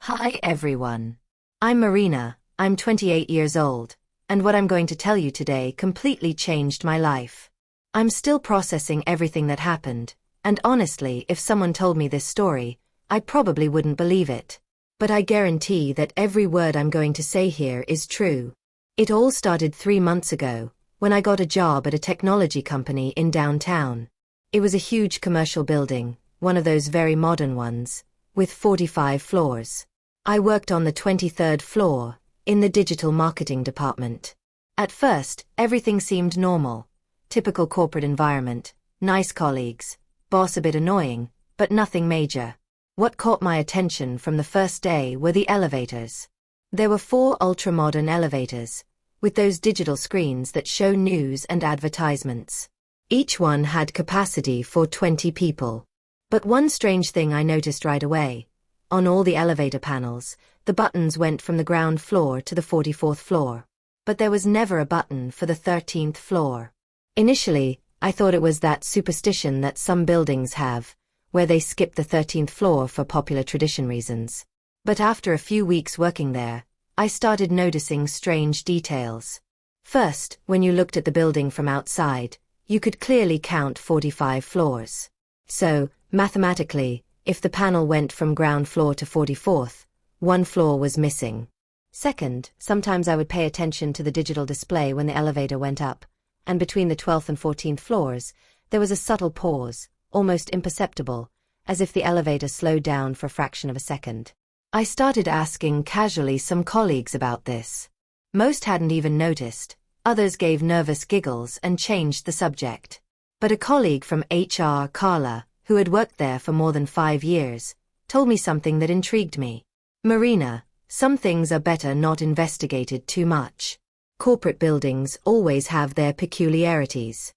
Hi everyone. I'm Marina, I'm 28 years old, and what I'm going to tell you today completely changed my life. I'm still processing everything that happened, and honestly, if someone told me this story, I probably wouldn't believe it. But I guarantee that every word I'm going to say here is true. It all started 3 months ago, when I got a job at a technology company in downtown. It was a huge commercial building, one of those very modern ones, with 45 floors. I worked on the 23rd floor, in the digital marketing department. At first, everything seemed normal. Typical corporate environment, nice colleagues, boss a bit annoying, but nothing major. What caught my attention from the first day were the elevators. There were 4 ultra-modern elevators, with those digital screens that show news and advertisements. Each one had capacity for 20 people. But one strange thing I noticed right away. On all the elevator panels, the buttons went from the ground floor to the 44th floor. But there was never a button for the 13th floor. Initially, I thought it was that superstition that some buildings have, where they skip the 13th floor for popular tradition reasons. But after a few weeks working there, I started noticing strange details. First, when you looked at the building from outside, you could clearly count 45 floors. So, mathematically, if the panel went from ground floor to 44th, one floor was missing. Second, sometimes I would pay attention to the digital display when the elevator went up, and between the 12th and 14th floors, there was a subtle pause, almost imperceptible, as if the elevator slowed down for a fraction of a second. I started asking casually some colleagues about this. Most hadn't even noticed, others gave nervous giggles and changed the subject. But a colleague from HR, Carla, who had worked there for more than 5 years, told me something that intrigued me. Marina, some things are better not investigated too much. Corporate buildings always have their peculiarities.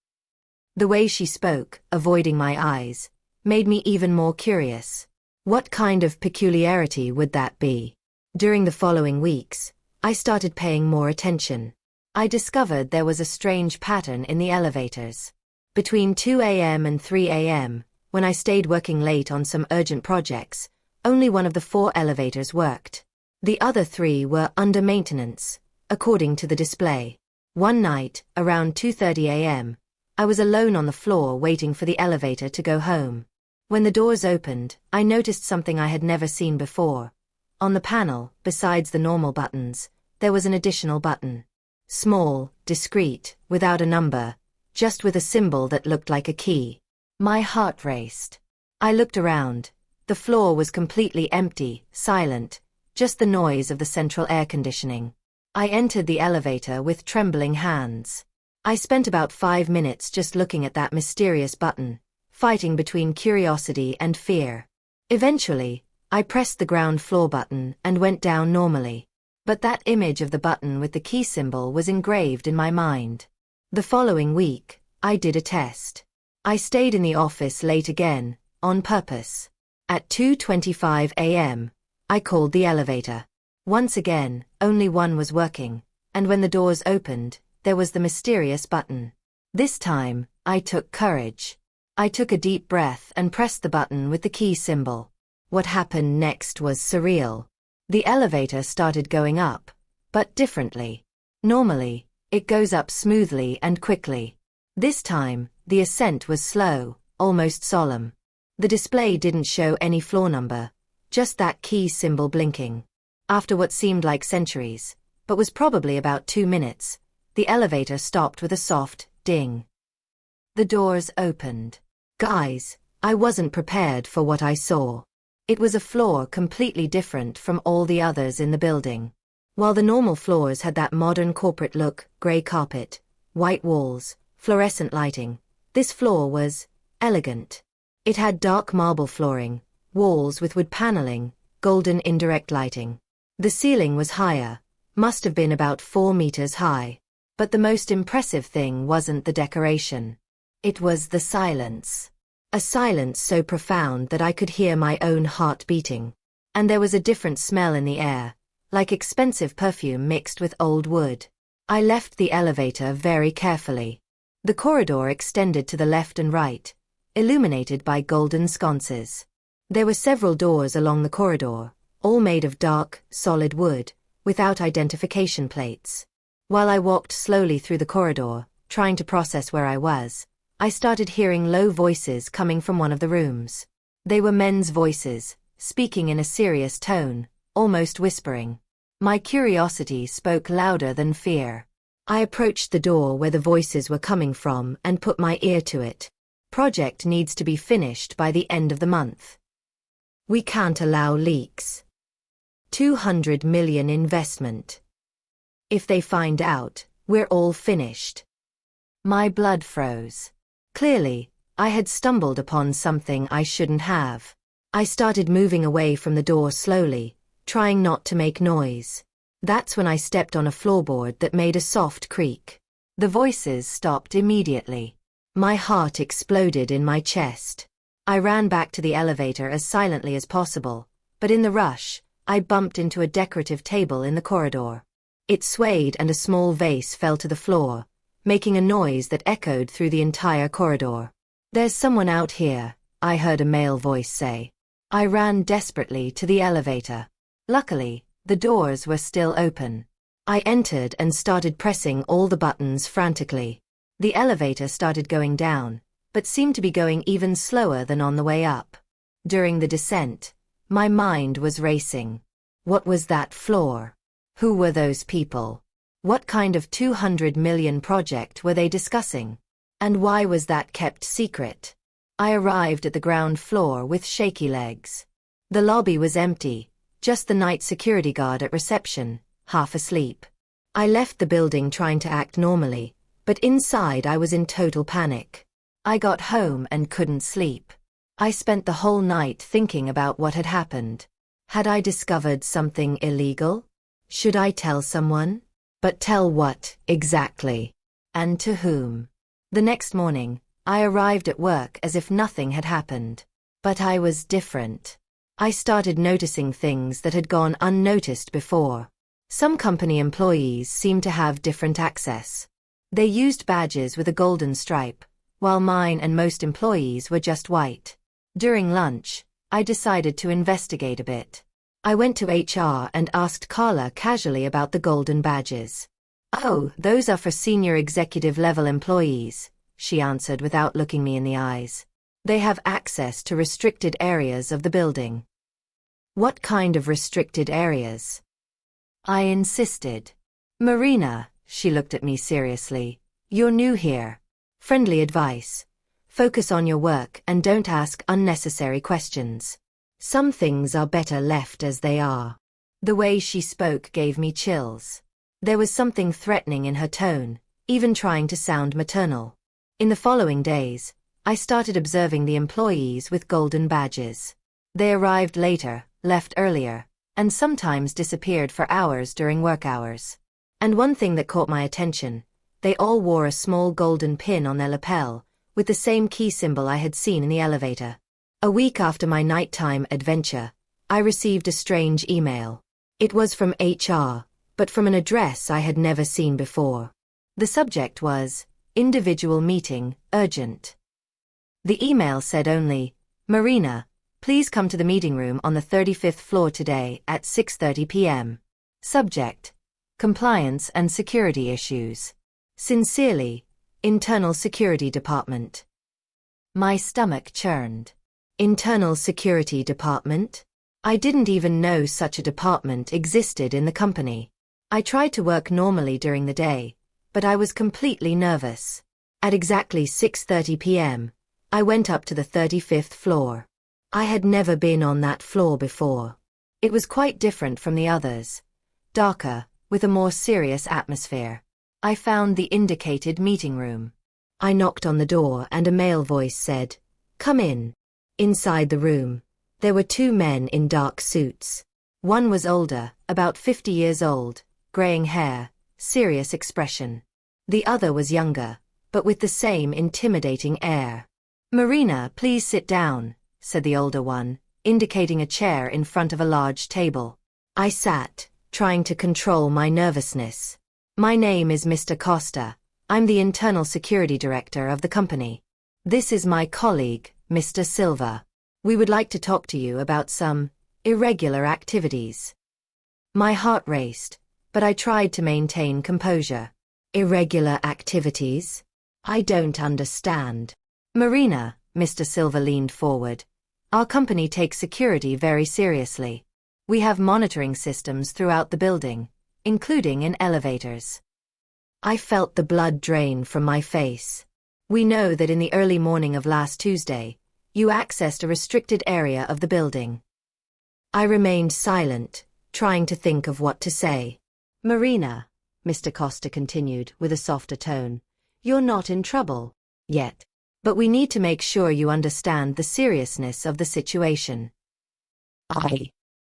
The way she spoke, avoiding my eyes, made me even more curious. What kind of peculiarity would that be? During the following weeks, I started paying more attention. I discovered there was a strange pattern in the elevators. Between 2 a.m. and 3 a.m., when I stayed working late on some urgent projects, only one of the 4 elevators worked. The other 3 were under maintenance, according to the display. One night, around 2:30 a.m., I was alone on the floor waiting for the elevator to go home. When the doors opened, I noticed something I had never seen before. On the panel, besides the normal buttons, there was an additional button. Small, discreet, without a number, just with a symbol that looked like a key. My heart raced. I looked around. The floor was completely empty, silent, just the noise of the central air conditioning. I entered the elevator with trembling hands. I spent about 5 minutes just looking at that mysterious button, fighting between curiosity and fear. Eventually, I pressed the ground floor button and went down normally. But that image of the button with the key symbol was engraved in my mind. The following week, I did a test. I stayed in the office late again, on purpose. At 2:25 a.m., I called the elevator. Once again, only one was working, and when the doors opened, there was the mysterious button. This time, I took courage. I took a deep breath and pressed the button with the key symbol. What happened next was surreal. The elevator started going up, but differently. Normally, it goes up smoothly and quickly. This time, the ascent was slow, almost solemn. The display didn't show any floor number, just that key symbol blinking. After what seemed like centuries, but was probably about 2 minutes, the elevator stopped with a soft ding. The doors opened. Guys, I wasn't prepared for what I saw. It was a floor completely different from all the others in the building. While the normal floors had that modern corporate look, gray carpet, white walls, fluorescent lighting, this floor was elegant. It had dark marble flooring, walls with wood paneling, golden indirect lighting. The ceiling was higher, must have been about 4 meters high. But the most impressive thing wasn't the decoration. It was the silence. A silence so profound that I could hear my own heart beating. And there was a different smell in the air, like expensive perfume mixed with old wood. I left the elevator very carefully. The corridor extended to the left and right, illuminated by golden sconces. There were several doors along the corridor, all made of dark, solid wood, without identification plates. While I walked slowly through the corridor, trying to process where I was, I started hearing low voices coming from one of the rooms. They were men's voices, speaking in a serious tone, almost whispering. My curiosity spoke louder than fear. I approached the door where the voices were coming from and put my ear to it. Project needs to be finished by the end of the month. We can't allow leaks. 200 million investment. If they find out, we're all finished. My blood froze. Clearly, I had stumbled upon something I shouldn't have. I started moving away from the door slowly, trying not to make noise. That's when I stepped on a floorboard that made a soft creak. The voices stopped immediately. My heart exploded in my chest. I ran back to the elevator as silently as possible, but in the rush, I bumped into a decorative table in the corridor. It swayed and a small vase fell to the floor, making a noise that echoed through the entire corridor. "There's someone out here," I heard a male voice say. I ran desperately to the elevator. Luckily, the doors were still open. I entered and started pressing all the buttons frantically. The elevator started going down, but seemed to be going even slower than on the way up. During the descent, my mind was racing. What was that floor? Who were those people? What kind of 200 million project were they discussing? And why was that kept secret? I arrived at the ground floor with shaky legs. The lobby was empty, just the night security guard at reception, half asleep. I left the building trying to act normally, but inside I was in total panic. I got home and couldn't sleep. I spent the whole night thinking about what had happened. Had I discovered something illegal? Should I tell someone? But tell what, exactly? And to whom? The next morning, I arrived at work as if nothing had happened. But I was different. I started noticing things that had gone unnoticed before. Some company employees seemed to have different access. They used badges with a golden stripe, while mine and most employees were just white. During lunch, I decided to investigate a bit. I went to HR and asked Carla casually about the golden badges. "Oh, those are for senior executive level employees," she answered without looking me in the eyes. "They have access to restricted areas of the building." "What kind of restricted areas?" I insisted. "Marina," she looked at me seriously, "you're new here. Friendly advice. Focus on your work and don't ask unnecessary questions. Some things are better left as they are." The way she spoke gave me chills. There was something threatening in her tone, even trying to sound maternal. In the following days, I started observing the employees with golden badges. They arrived later, left earlier, and sometimes disappeared for hours during work hours. And one thing that caught my attention, they all wore a small golden pin on their lapel, with the same key symbol I had seen in the elevator. A week after my nighttime adventure, I received a strange email. It was from HR, but from an address I had never seen before. The subject was, "Individual meeting, urgent." The email said only, "Marina, please come to the meeting room on the 35th floor today at 6:30 p.m. Subject, compliance and security issues. Sincerely, Internal Security Department." My stomach churned. Internal Security Department? I didn't even know such a department existed in the company. I tried to work normally during the day, but I was completely nervous. At exactly 6:30 p.m., I went up to the 35th floor. I had never been on that floor before. It was quite different from the others. Darker, with a more serious atmosphere. I found the indicated meeting room. I knocked on the door and a male voice said, "Come in." Inside the room, there were two men in dark suits. One was older, about 50 years old, graying hair, serious expression. The other was younger, but with the same intimidating air. "Marina, please sit down," said the older one, indicating a chair in front of a large table. I sat, trying to control my nervousness. "My name is Mr. Costa. I'm the Internal Security Director of the company. This is my colleague, Mr. Silva. We would like to talk to you about some irregular activities. My heart raced, but I tried to maintain composure. Irregular activities? I don't understand. Marina, Mr. Silva leaned forward. Our company takes security very seriously. We have monitoring systems throughout the building, including in elevators. I felt the blood drain from my face. We know that in the early morning of last Tuesday, you accessed a restricted area of the building. I remained silent, trying to think of what to say. Marina, Mr. Costa continued with a softer tone, you're not in trouble yet. But we need to make sure you understand the seriousness of the situation.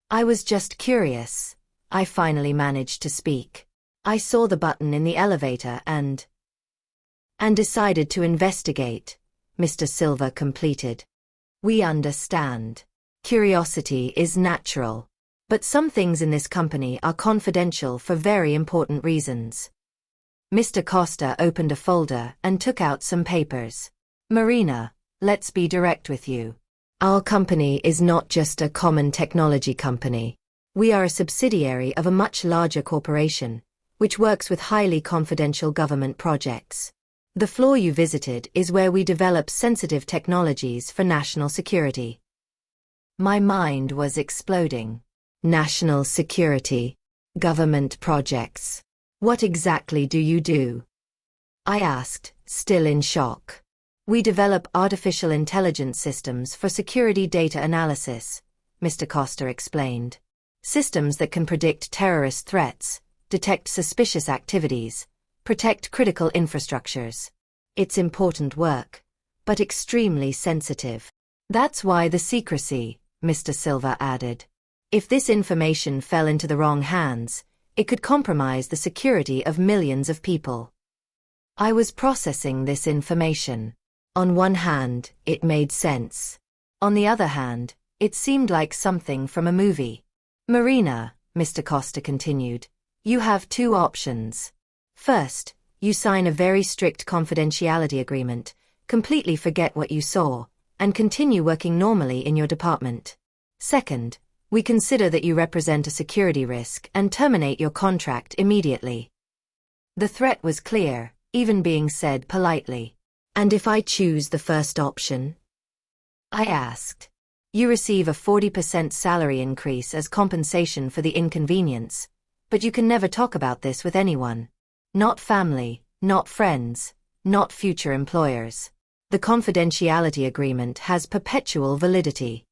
I was just curious. I finally managed to speak. I saw the button in the elevator and decided to investigate, Mr. Silva completed. We understand. Curiosity is natural. But some things in this company are confidential for very important reasons. Mr. Costa opened a folder and took out some papers. Marina, let's be direct with you. Our company is not just a common technology company. We are a subsidiary of a much larger corporation, which works with highly confidential government projects. The floor you visited is where we develop sensitive technologies for national security. My mind was exploding. National security. Government projects. What exactly do you do? I asked, still in shock. We develop artificial intelligence systems for security data analysis, Mr. Costa explained. Systems that can predict terrorist threats, detect suspicious activities, protect critical infrastructures. It's important work, but extremely sensitive. That's why the secrecy, Mr. Silva added. If this information fell into the wrong hands, it could compromise the security of millions of people. I was processing this information. On one hand, it made sense. On the other hand, it seemed like something from a movie. Marina, Mr. Costa continued, you have two options. First, you sign a very strict confidentiality agreement, completely forget what you saw, and continue working normally in your department. Second, we consider that you represent a security risk and terminate your contract immediately. The threat was clear, even being said politely. And if I choose the first option? I asked. You receive a 40% salary increase as compensation for the inconvenience, but you can never talk about this with anyone. Not family, not friends, not future employers. The confidentiality agreement has perpetual validity.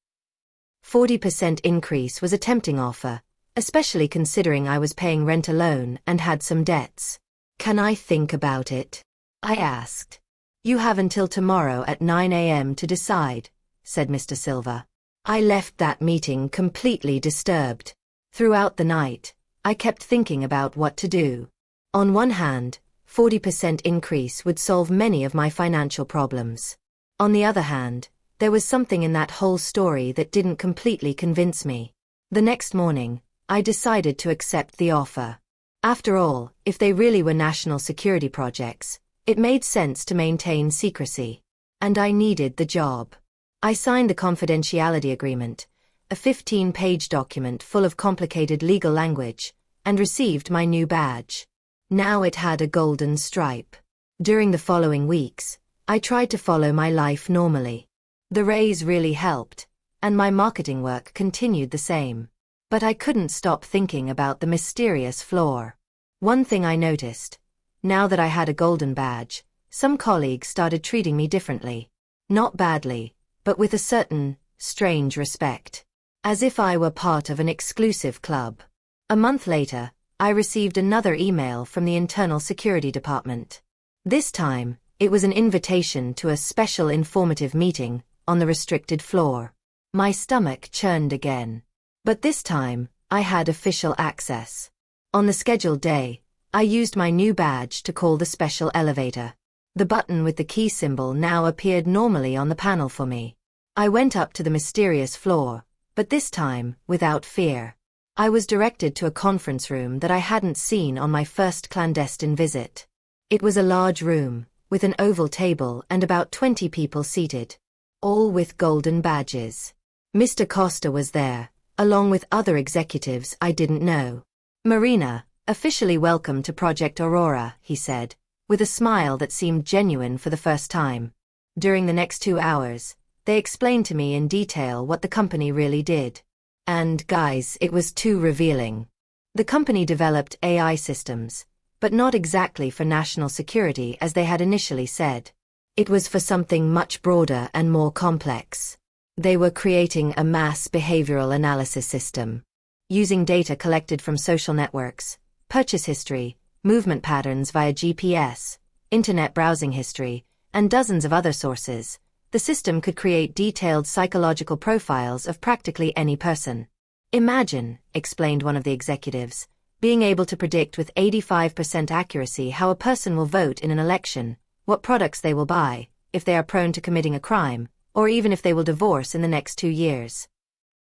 40% increase was a tempting offer, especially considering I was paying rent alone and had some debts. Can I think about it? I asked. You have until tomorrow at 9 a.m. to decide, said Mr. Silva. I left that meeting completely disturbed. Throughout the night, I kept thinking about what to do. On one hand, 40% increase would solve many of my financial problems. On the other hand, there was something in that whole story that didn't completely convince me. The next morning, I decided to accept the offer. After all, if they really were national security projects, it made sense to maintain secrecy. And I needed the job. I signed the confidentiality agreement, a 15-page document full of complicated legal language, and received my new badge. Now it had a golden stripe. During the following weeks, I tried to follow my life normally. The raise really helped, and my marketing work continued the same. But I couldn't stop thinking about the mysterious floor. One thing I noticed. Now that I had a golden badge, some colleagues started treating me differently. Not badly, but with a certain, strange respect. As if I were part of an exclusive club. A month later, I received another email from the Internal Security Department. This time, it was an invitation to a special informative meeting on the restricted floor. My stomach churned again. But this time, I had official access. On the scheduled day, I used my new badge to call the special elevator. The button with the key symbol now appeared normally on the panel for me. I went up to the mysterious floor, but this time, without fear. I was directed to a conference room that I hadn't seen on my first clandestine visit. It was a large room, with an oval table and about 20 people seated. All with golden badges. Mr. Costa was there, along with other executives I didn't know. "Marina, officially welcome to Project Aurora," he said, with a smile that seemed genuine for the first time. During the next 2 hours, they explained to me in detail what the company really did. And, guys, it was too revealing. The company developed AI systems, but not exactly for national security as they had initially said. It was for something much broader and more complex. They were creating a mass behavioral analysis system. Using data collected from social networks, purchase history, movement patterns via GPS, internet browsing history, and dozens of other sources, the system could create detailed psychological profiles of practically any person. "Imagine," explained one of the executives, "being able to predict with 85% accuracy how a person will vote in an election, what products they will buy, if they are prone to committing a crime, or even if they will divorce in the next 2 years."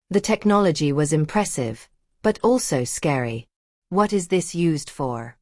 The technology was impressive, but also scary. "What is this used for?"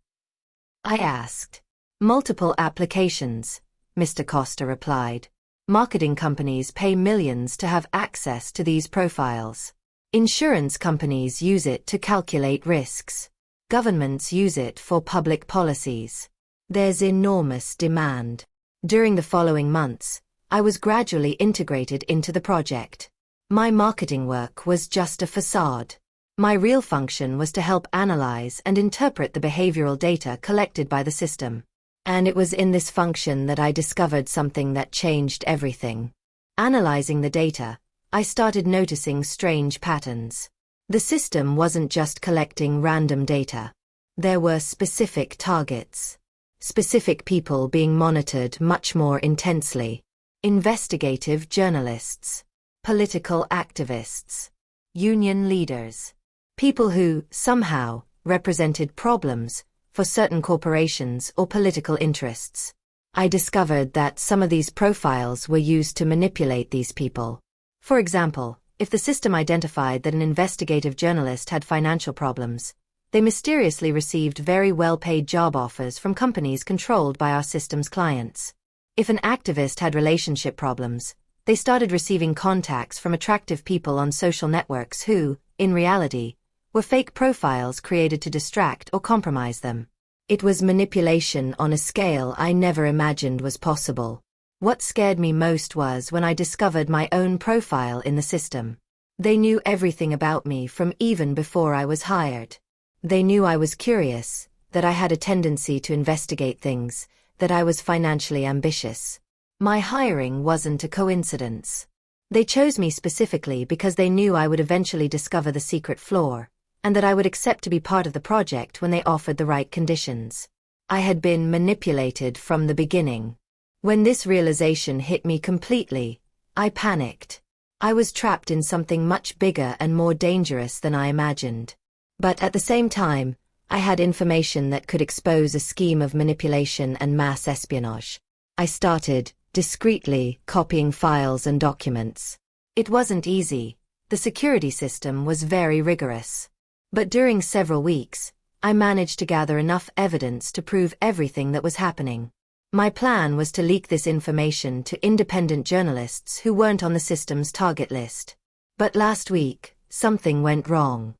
I asked. "Multiple applications," Mr. Costa replied. "Marketing companies pay millions to have access to these profiles. Insurance companies use it to calculate risks. Governments use it for public policies. There's enormous demand." During the following months, I was gradually integrated into the project. My marketing work was just a facade. My real function was to help analyze and interpret the behavioral data collected by the system. And it was in this function that I discovered something that changed everything. Analyzing the data, I started noticing strange patterns. The system wasn't just collecting random data. There were specific targets. Specific people being monitored much more intensely. Investigative journalists. Political activists. Union leaders. People who, somehow, represented problems for certain corporations or political interests. I discovered that some of these profiles were used to manipulate these people. For example, if the system identified that an investigative journalist had financial problems, they mysteriously received very well-paid job offers from companies controlled by our system's clients. If an activist had relationship problems, they started receiving contacts from attractive people on social networks who, in reality, were fake profiles created to distract or compromise them. It was manipulation on a scale I never imagined was possible. What scared me most was when I discovered my own profile in the system. They knew everything about me from even before I was hired. They knew I was curious, that I had a tendency to investigate things, that I was financially ambitious. My hiring wasn't a coincidence. They chose me specifically because they knew I would eventually discover the secret flaw, and that I would accept to be part of the project when they offered the right conditions. I had been manipulated from the beginning. When this realization hit me completely, I panicked. I was trapped in something much bigger and more dangerous than I imagined. But at the same time, I had information that could expose a scheme of manipulation and mass espionage. I started, discreetly, copying files and documents. It wasn't easy. The security system was very rigorous. But during several weeks, I managed to gather enough evidence to prove everything that was happening. My plan was to leak this information to independent journalists who weren't on the system's target list. But last week, something went wrong.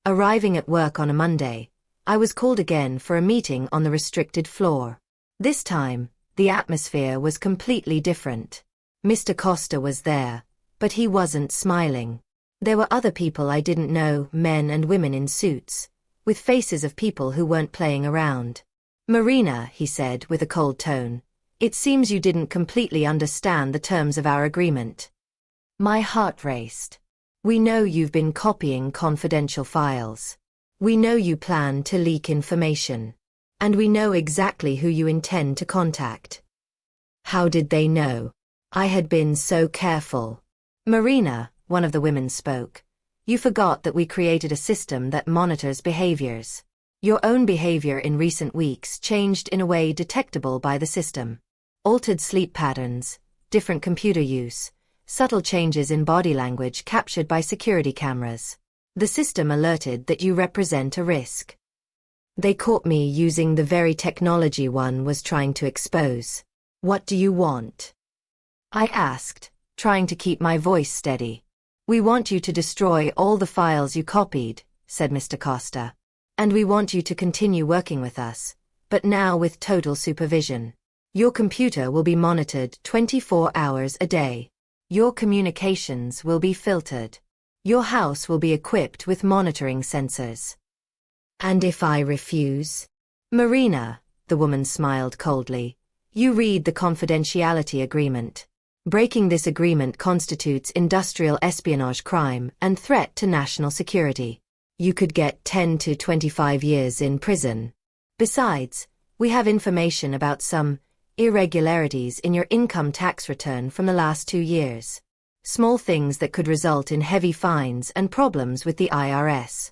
Arriving at work on a Monday, I was called again for a meeting on the restricted floor. This time, the atmosphere was completely different. Mr. Costa was there, but he wasn't smiling. There were other people I didn't know, men and women in suits, with faces of people who weren't playing around. "Marina," he said with a cold tone, "it seems you didn't completely understand the terms of our agreement." My heart raced. "We know you've been copying confidential files. We know you plan to leak information. And we know exactly who you intend to contact." How did they know? I had been so careful. "Marina," one of the women spoke, "you forgot that we created a system that monitors behaviors. Your own behavior in recent weeks changed in a way detectable by the system. Altered sleep patterns, different computer use, subtle changes in body language captured by security cameras. The system alerted that you represent a risk. They caught me using the very technology one was trying to expose. What do you want?" I asked, trying to keep my voice steady. We want you to destroy all the files you copied, said Mr. Costa. And we want you to continue working with us, but now with total supervision. Your computer will be monitored 24 hours a day. Your communications will be filtered. Your house will be equipped with monitoring sensors. And if I refuse? Marina, the woman smiled coldly. You read the confidentiality agreement. Breaking this agreement constitutes industrial espionage crime and threat to national security. You could get 10 to 25 years in prison. Besides, we have information about some irregularities in your income tax return from the last 2 years. Small things that could result in heavy fines and problems with the IRS.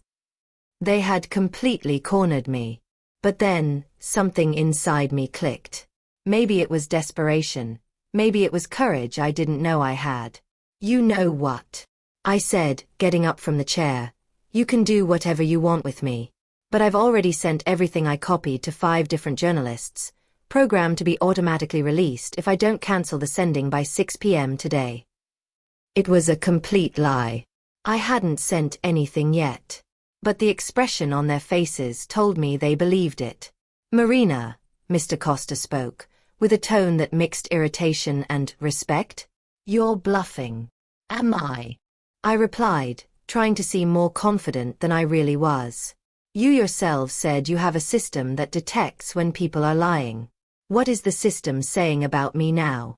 They had completely cornered me. But then, something inside me clicked. Maybe it was desperation. Maybe it was courage I didn't know I had. You know what? I said, getting up from the chair. You can do whatever you want with me. But I've already sent everything I copied to 5 different journalists, programmed to be automatically released if I don't cancel the sending by 6 p.m. today. It was a complete lie. I hadn't sent anything yet. But the expression on their faces told me they believed it. Marina, Mr. Costa spoke, with a tone that mixed irritation and respect. You're bluffing. Am I? I replied, trying to seem more confident than I really was. You yourselves said you have a system that detects when people are lying. What is the system saying about me now?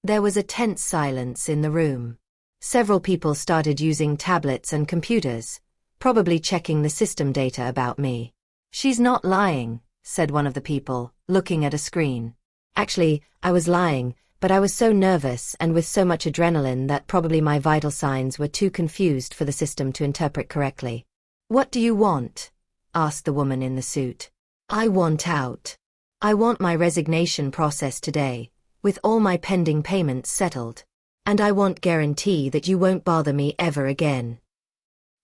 There was a tense silence in the room. Several people started using tablets and computers, probably checking the system data about me. She's not lying, said one of the people, looking at a screen. Actually, I was lying, but I was so nervous and with so much adrenaline that probably my vital signs were too confused for the system to interpret correctly. What do you want? Asked the woman in the suit. I want out. I want my resignation process today, with all my pending payments settled. And I want guarantee that you won't bother me ever again.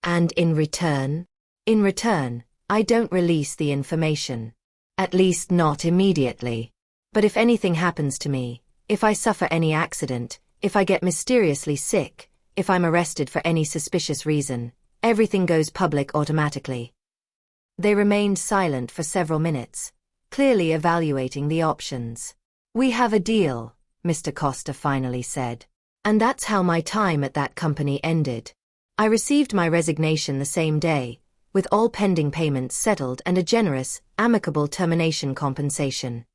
And in return? In return, I don't release the information. At least not immediately. But if anything happens to me, if I suffer any accident, if I get mysteriously sick, if I'm arrested for any suspicious reason, everything goes public automatically. They remained silent for several minutes, clearly evaluating the options. We have a deal, Mr. Costa finally said. And that's how my time at that company ended. I received my resignation the same day, with all pending payments settled and a generous, amicable termination compensation.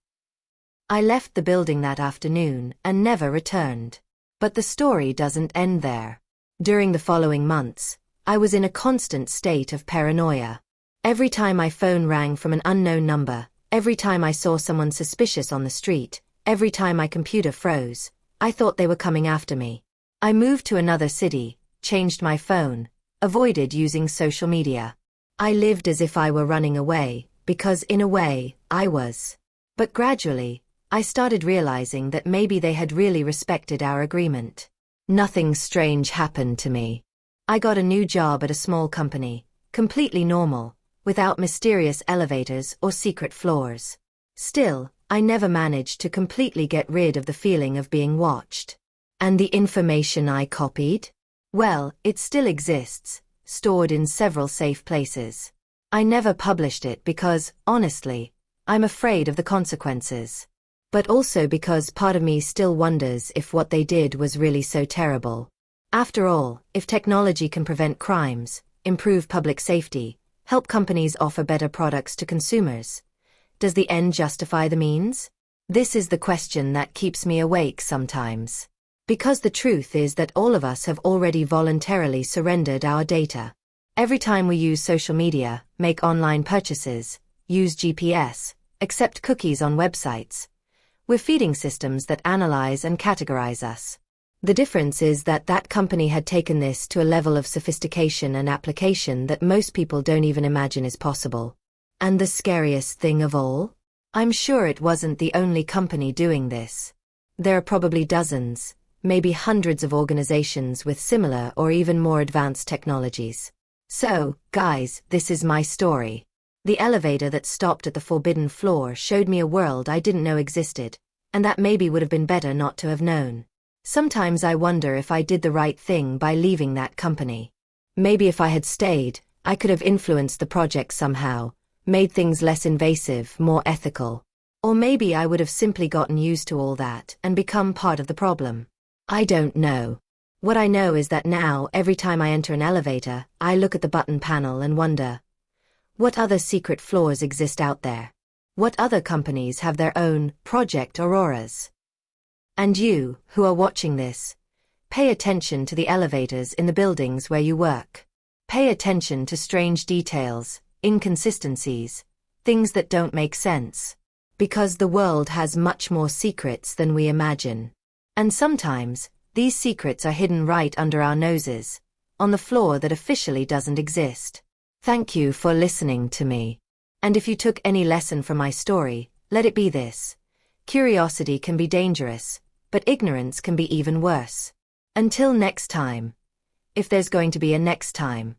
I left the building that afternoon and never returned. But the story doesn't end there. During the following months, I was in a constant state of paranoia. Every time my phone rang from an unknown number, every time I saw someone suspicious on the street, every time my computer froze, I thought they were coming after me. I moved to another city, changed my phone, avoided using social media. I lived as if I were running away, because in a way, I was. But gradually, I started realizing that maybe they had really respected our agreement. Nothing strange happened to me. I got a new job at a small company, completely normal, without mysterious elevators or secret floors. Still, I never managed to completely get rid of the feeling of being watched. And the information I copied? Well, it still exists, stored in several safe places. I never published it because, honestly, I'm afraid of the consequences. But also because part of me still wonders if what they did was really so terrible. After all, if technology can prevent crimes, improve public safety, help companies offer better products to consumers, does the end justify the means? This is the question that keeps me awake sometimes. Because the truth is that all of us have already voluntarily surrendered our data. Every time we use social media, make online purchases, use GPS, accept cookies on websites, we're feeding systems that analyze and categorize us. The difference is that that company had taken this to a level of sophistication and application that most people don't even imagine is possible. And the scariest thing of all? I'm sure it wasn't the only company doing this. There are probably dozens, maybe hundreds of organizations with similar or even more advanced technologies. So, guys, this is my story. The elevator that stopped at the forbidden floor showed me a world I didn't know existed, and that maybe would have been better not to have known. Sometimes I wonder if I did the right thing by leaving that company. Maybe if I had stayed, I could have influenced the project somehow, made things less invasive, more ethical. Or maybe I would have simply gotten used to all that and become part of the problem. I don't know. What I know is that now, every time I enter an elevator, I look at the button panel and wonder, what other secret floors exist out there? What other companies have their own Project Auroras? And you, who are watching this, pay attention to the elevators in the buildings where you work. Pay attention to strange details, inconsistencies, things that don't make sense. Because the world has much more secrets than we imagine. And sometimes, these secrets are hidden right under our noses, on the floor that officially doesn't exist. Thank you for listening to me. And if you took any lesson from my story, let it be this. Curiosity can be dangerous, but ignorance can be even worse. Until next time. If there's going to be a next time.